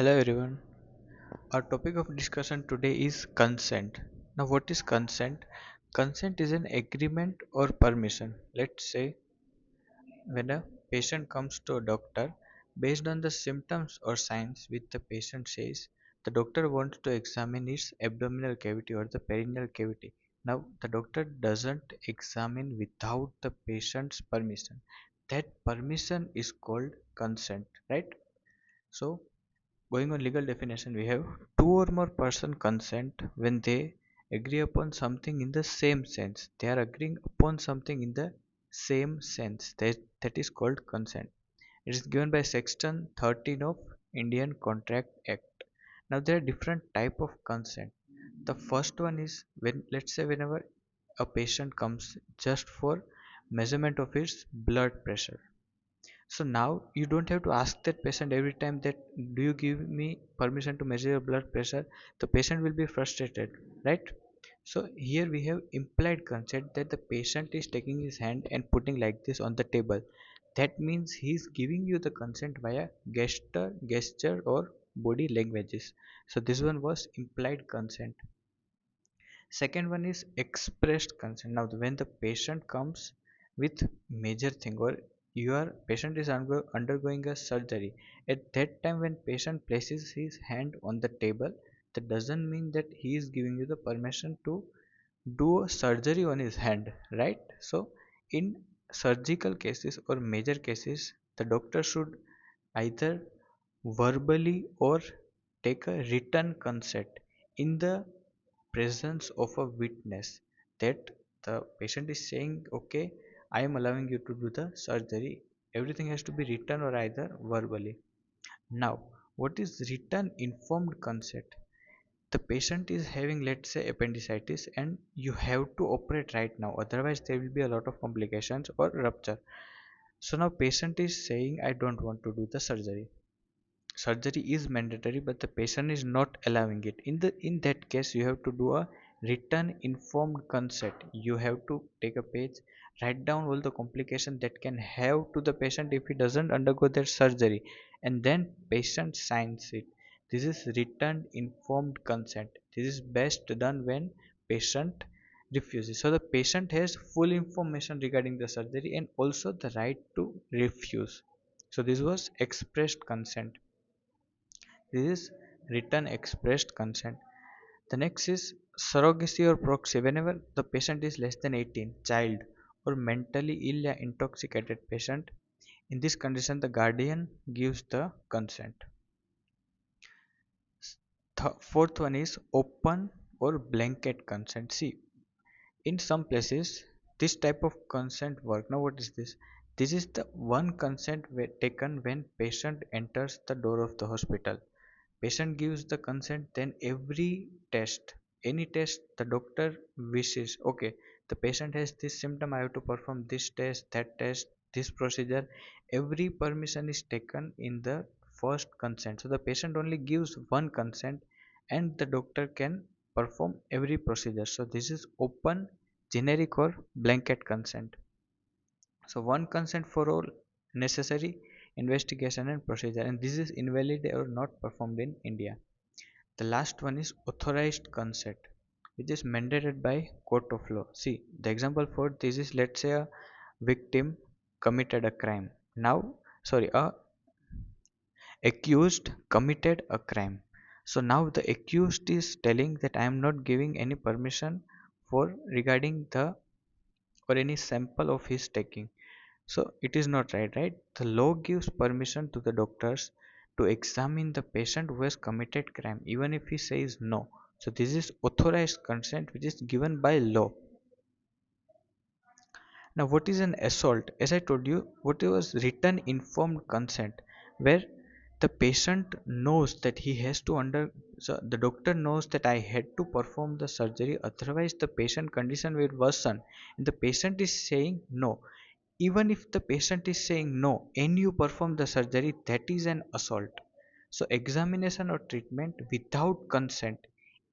Hello everyone. Our topic of discussion today is consent. Now, what is consent? Consent is an agreement or permission. Let's say when a patient comes to a doctor, based on the symptoms or signs which the patient says, the doctor wants to examine its abdominal cavity or the perineal cavity. Now, the doctor doesn't examine without the patient's permission. That permission is called consent, right? So, going on legal definition, we have two or more person consent when they agree upon something in the same sense. They are agreeing upon something in the same sense. That is called consent. It is given by section 13 of Indian Contract Act. Now there are different type of consent. The first one is when, let's say, whenever a patient comes just for measurement of his blood pressure. So now you don't have to ask that patient every time that do you give me permission to measure your blood pressure. The patient will be frustrated, right? So here we have implied consent that the patient is taking his hand and putting like this on the table. That means he is giving you the consent via gesture or body languages. So this one was implied consent. Second one is expressed consent. Now when the patient comes with major thing or your patient is undergoing a surgery, at that time when patient places his hand on the table, that doesn't mean that he is giving you the permission to do a surgery on his hand, right? So in surgical cases or major cases, the doctor should either verbally or take a written consent in the presence of a witness that the patient is saying, okay, I am allowing you to do the surgery. Everything has to be written or either verbally. Now, what is written informed consent? The patient is having, let's say, appendicitis and you have to operate right now, otherwise there will be a lot of complications or rupture. So now patient is saying, I don't want to do the surgery. Surgery is mandatory but the patient is not allowing it. In that case you have to do a written informed consent. You have to take a page, write down all the complications that can have to the patient if he doesn't undergo that surgery, and then patient signs it. This is written informed consent. This is best done when patient refuses. So the patient has full information regarding the surgery and also the right to refuse. So this was expressed consent. This is written expressed consent. The next is surrogacy or proxy. Whenever the patient is less than 18, child, or mentally ill or intoxicated patient, in this condition the guardian gives the consent. Fourth one is open or blanket consent. See, in some places this type of consent work. Now what is this? This is the one consent taken when patient enters the door of the hospital. Patient gives the consent, then every test, any test the doctor wishes, okay, the patient has this symptom, I have to perform this test, that test, this procedure. Every permission is taken in the first consent. So the patient only gives one consent and the doctor can perform every procedure. So this is open, generic or blanket consent. So one consent for all necessary investigation and procedure, and this is invalid or not performed in India. The last one is authorized consent, which is mandated by court of law. See, the example for this is, let's say a victim committed a crime. Now, sorry, a accused committed a crime. So now the accused is telling that I am not giving any permission for regarding the or any sample of his taking. So it is not right, right? The law gives permission to the doctors to examine the patient who has committed crime, even if he says no. So this is authorized consent, which is given by law. Now, what is an assault? As I told you, what was written informed consent, where the patient knows that he has to under. So the doctor knows that I had to perform the surgery, otherwise the patient condition will worsen, and the patient is saying no. Even if the patient is saying no and you perform the surgery, that is an assault. So examination or treatment without consent,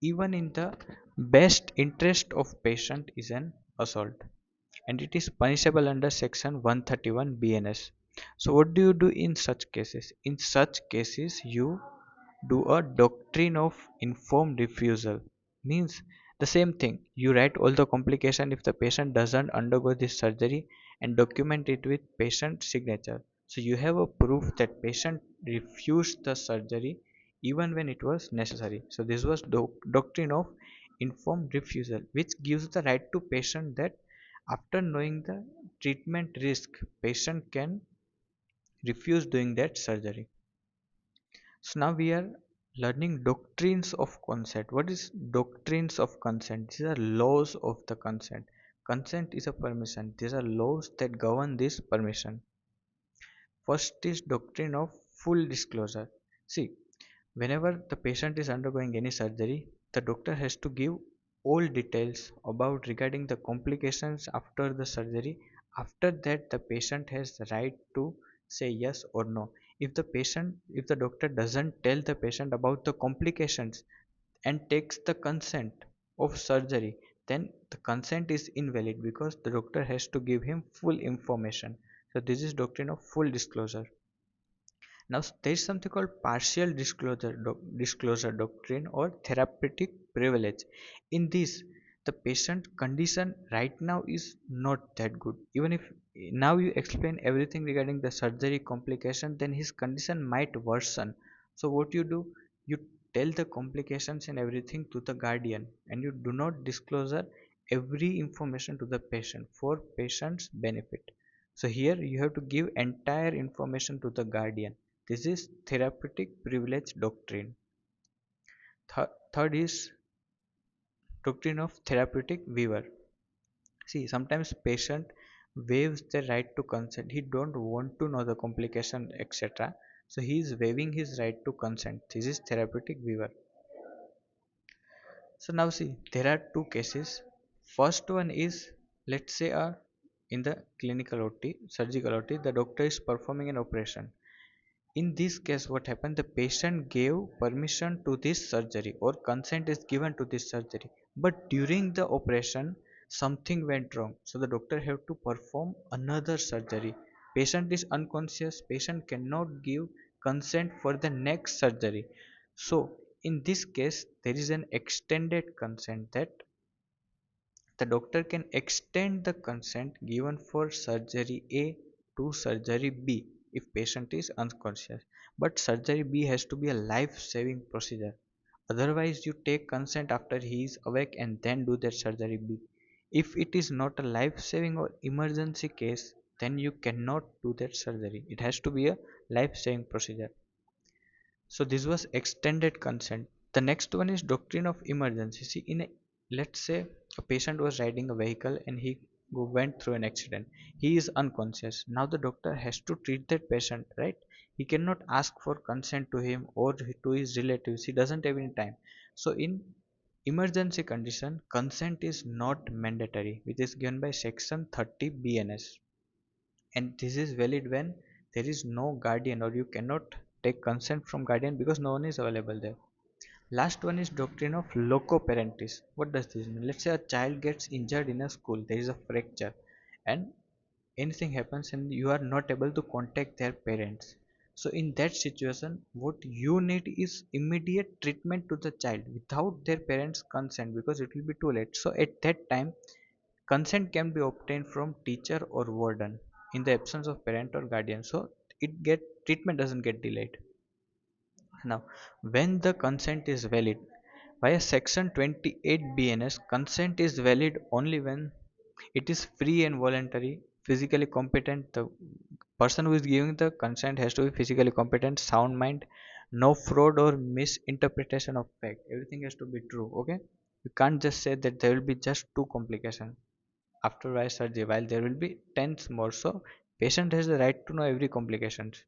even in the best interest of patient, is an assault, and it is punishable under section 131 BNS. So what do you do in such cases? In such cases you do a doctrine of informed refusal. Means the same thing. You write all the complication if the patient doesn't undergo this surgery and document it with patient signature. So you have a proof that patient refused the surgery even when it was necessary. So this was doctrine of informed refusal, which gives the right to patient that after knowing the treatment risk, patient can refuse doing that surgery. So now we are learning doctrines of consent. What is doctrines of consent? These are laws of the consent. Consent is a permission. These are laws that govern this permission. First is doctrine of full disclosure. See, whenever the patient is undergoing any surgery, the doctor has to give all details about regarding the complications after the surgery. After that, the patient has the right to say yes or no. If the doctor doesn't tell the patient about the complications and takes the consent of surgery, then the consent is invalid because the doctor has to give him full information. So this is doctrine of full disclosure. Now there is something called partial disclosure doctrine or therapeutic privilege. In this, the patient condition right now is not that good. Even if now you explain everything regarding the surgery complication, then his condition might worsen. So what you do, you tell the complications and everything to the guardian, and you do not disclose every information to the patient for patient's benefit. So here you have to give entire information to the guardian. This is therapeutic privilege doctrine. Third is doctrine of therapeutic waiver. See, sometimes patient waives the right to consent. He don't want to know the complication, etc. So he is waiving his right to consent. This is therapeutic waiver. So now see, there are two cases. First one is, let's say in the clinical OT, surgical OT, the doctor is performing an operation. In this case, what happened? The patient gave permission to this surgery or consent is given to this surgery. But during the operation, something went wrong. So the doctor have to perform another surgery. Patient is unconscious. Patient cannot give consent for the next surgery. So in this case, there is an extended consent that the doctor can extend the consent given for surgery A to surgery B if patient is unconscious. But surgery B has to be a life-saving procedure. Otherwise, you take consent after he is awake and then do that surgery B. If it is not a life-saving or emergency case, then you cannot do that surgery. It has to be a life-saving procedure. So this was extended consent. The next one is doctrine of emergency. See, let's say a patient was riding a vehicle and he went through an accident. He is unconscious. Now the doctor has to treat that patient, right? He cannot ask for consent to him or to his relatives. He doesn't have any time. So in emergency condition, consent is not mandatory, which is given by section 30 BNS, and this is valid when there is no guardian or you cannot take consent from guardian because no one is available there. Last one is doctrine of loco parentis. What does this mean? Let's say a child gets injured in a school, there is a fracture and anything happens and you are not able to contact their parents. So in that situation, what you need is immediate treatment to the child without their parents consent because it will be too late. So at that time, consent can be obtained from teacher or warden in the absence of parent or guardian. So it get treatment doesn't get delayed. Now, when the consent is valid, via section 28 BNS, consent is valid only when it is free and voluntary, physically competent. The person who is giving the consent has to be physically competent, sound mind, no fraud or misinterpretation of fact. Everything has to be true. Okay, you can't just say that there will be just two complications after wise surgery while there will be tens more. So patient has the right to know every complications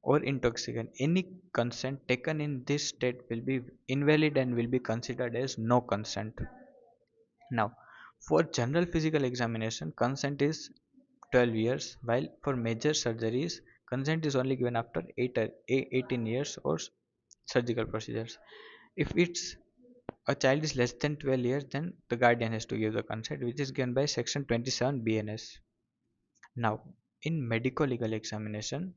or intoxicant. Any consent taken in this state will be invalid and will be considered as no consent. Now, for general physical examination, consent is 12 years, while for major surgeries, consent is only given after 18 years or surgical procedures. If it's a child is less than 12 years, then the guardian has to give the consent, which is given by section 27 BNS. Now, in medical legal examination,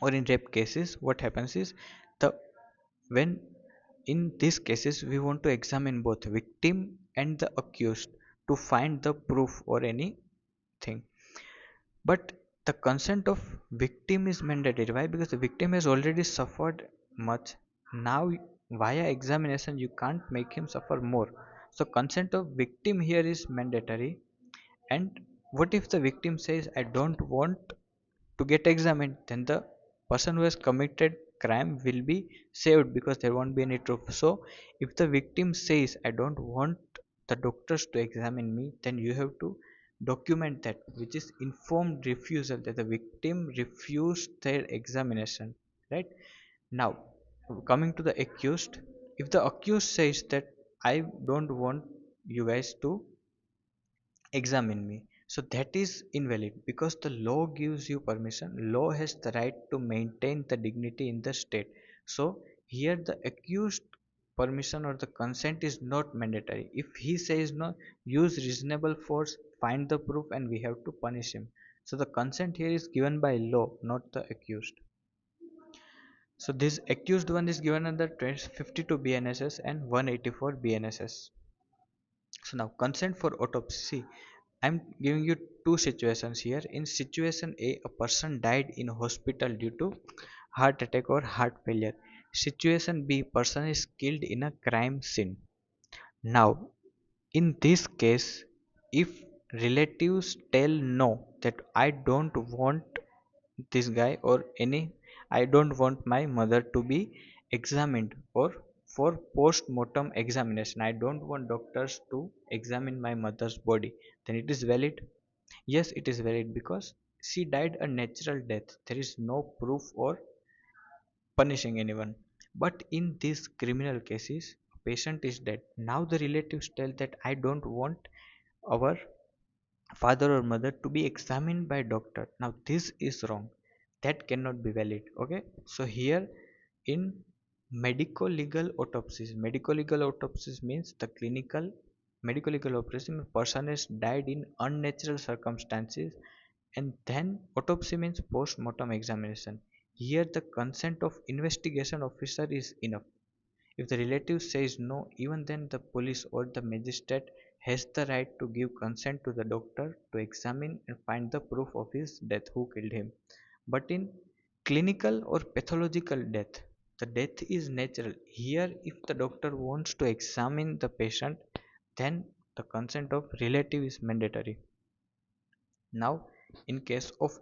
or in rape cases, what happens is the when in these cases we want to examine both victim and the accused to find the proof or anything. But the consent of victim is mandatory. Why? Because the victim has already suffered much. Now via examination you can't make him suffer more. So consent of victim here is mandatory. And what if the victim says, I don't want to get examined? Then the person who has committed crime will be saved because there won't be any proof. So if the victim says, I don't want the doctors to examine me, then you have to document that, which is informed refusal, that the victim refused their examination, right? Now coming to the accused, if the accused says that I don't want you guys to examine me, so that is invalid because the law gives you permission. Law has the right to maintain the dignity in the state. So here the accused permission or the consent is not mandatory. If he says no, use reasonable force, find the proof, and we have to punish him. So the consent here is given by law, not the accused. So this accused one is given under 52 bnss and 184 bnss. So now consent for autopsy. See, I'm giving you two situations here. In situation A, a person died in hospital due to heart attack or heart failure. Situation B, person is killed in a crime scene. Now, in this case, if relatives tell no, that I don't want this guy or any, I don't want my mother to be examined or for post-mortem examination, I don't want doctors to examine my mother's body, then it is valid. Yes, it is valid because she died a natural death. There is no proof or punishing anyone. But in these criminal cases, a patient is dead. Now the relatives tell that I don't want our father or mother to be examined by doctor. Now this is wrong. That cannot be valid. Okay. So here in medico legal autopsies means the clinical medico legal autopsy, person has died in unnatural circumstances, and then autopsy means post mortem examination. Here the consent of investigation officer is enough. If the relative says no, even then the police or the magistrate has the right to give consent to the doctor to examine and find the proof of his death, who killed him. But in clinical or pathological death, the death is natural. Here, if the doctor wants to examine the patient, then the consent of relative is mandatory. Now, in case of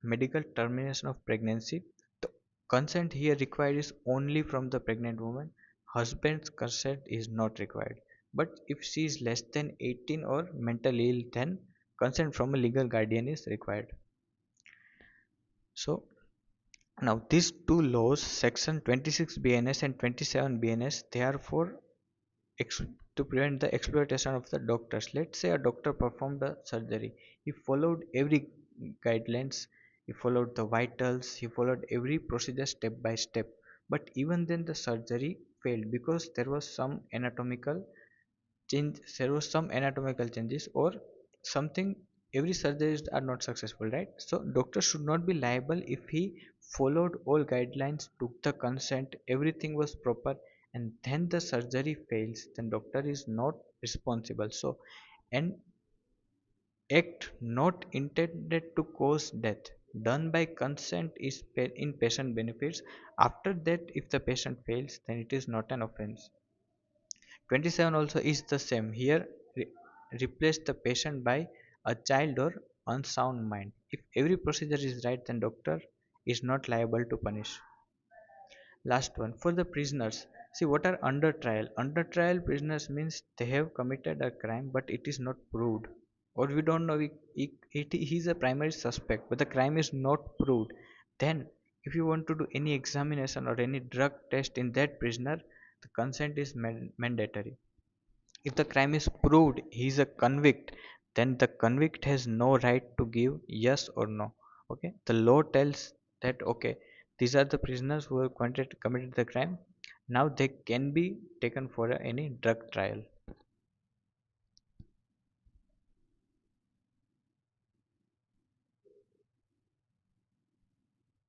medical termination of pregnancy, the consent here required is only from the pregnant woman. Husband's consent is not required. But if she is less than 18 or mentally ill, then consent from a legal guardian is required. So now these two laws, section 26 BNS and 27 BNS, they are for ex- to prevent the exploitation of the doctors. Let's say a doctor performed a surgery. He followed every guidelines. He followed the vitals. He followed every procedure step by step. But even then, the surgery failed because there was some anatomical change. There was some anatomical changes or something. Every surgeries are not successful, right? So doctor should not be liable if he followed all guidelines, took the consent, everything was proper, and then the surgery fails, then doctor is not responsible. So an act not intended to cause death done by consent is in patient benefits. After that, if the patient fails, then it is not an offense. 27 also is the same. Here replace the patient by a child or unsound mind. If every procedure is right, then doctor is not liable to punish. Last one for the prisoners. See, what are under trial? Under trial prisoners means they have committed a crime, but it is not proved, or we don't know he is a primary suspect, but the crime is not proved. Then, if you want to do any examination or any drug test in that prisoner, the consent is mandatory. If the crime is proved, he is a convict, then the convict has no right to give yes or no. Okay, the law tells that okay, these are the prisoners who have committed the crime. Now they can be taken for any drug trial.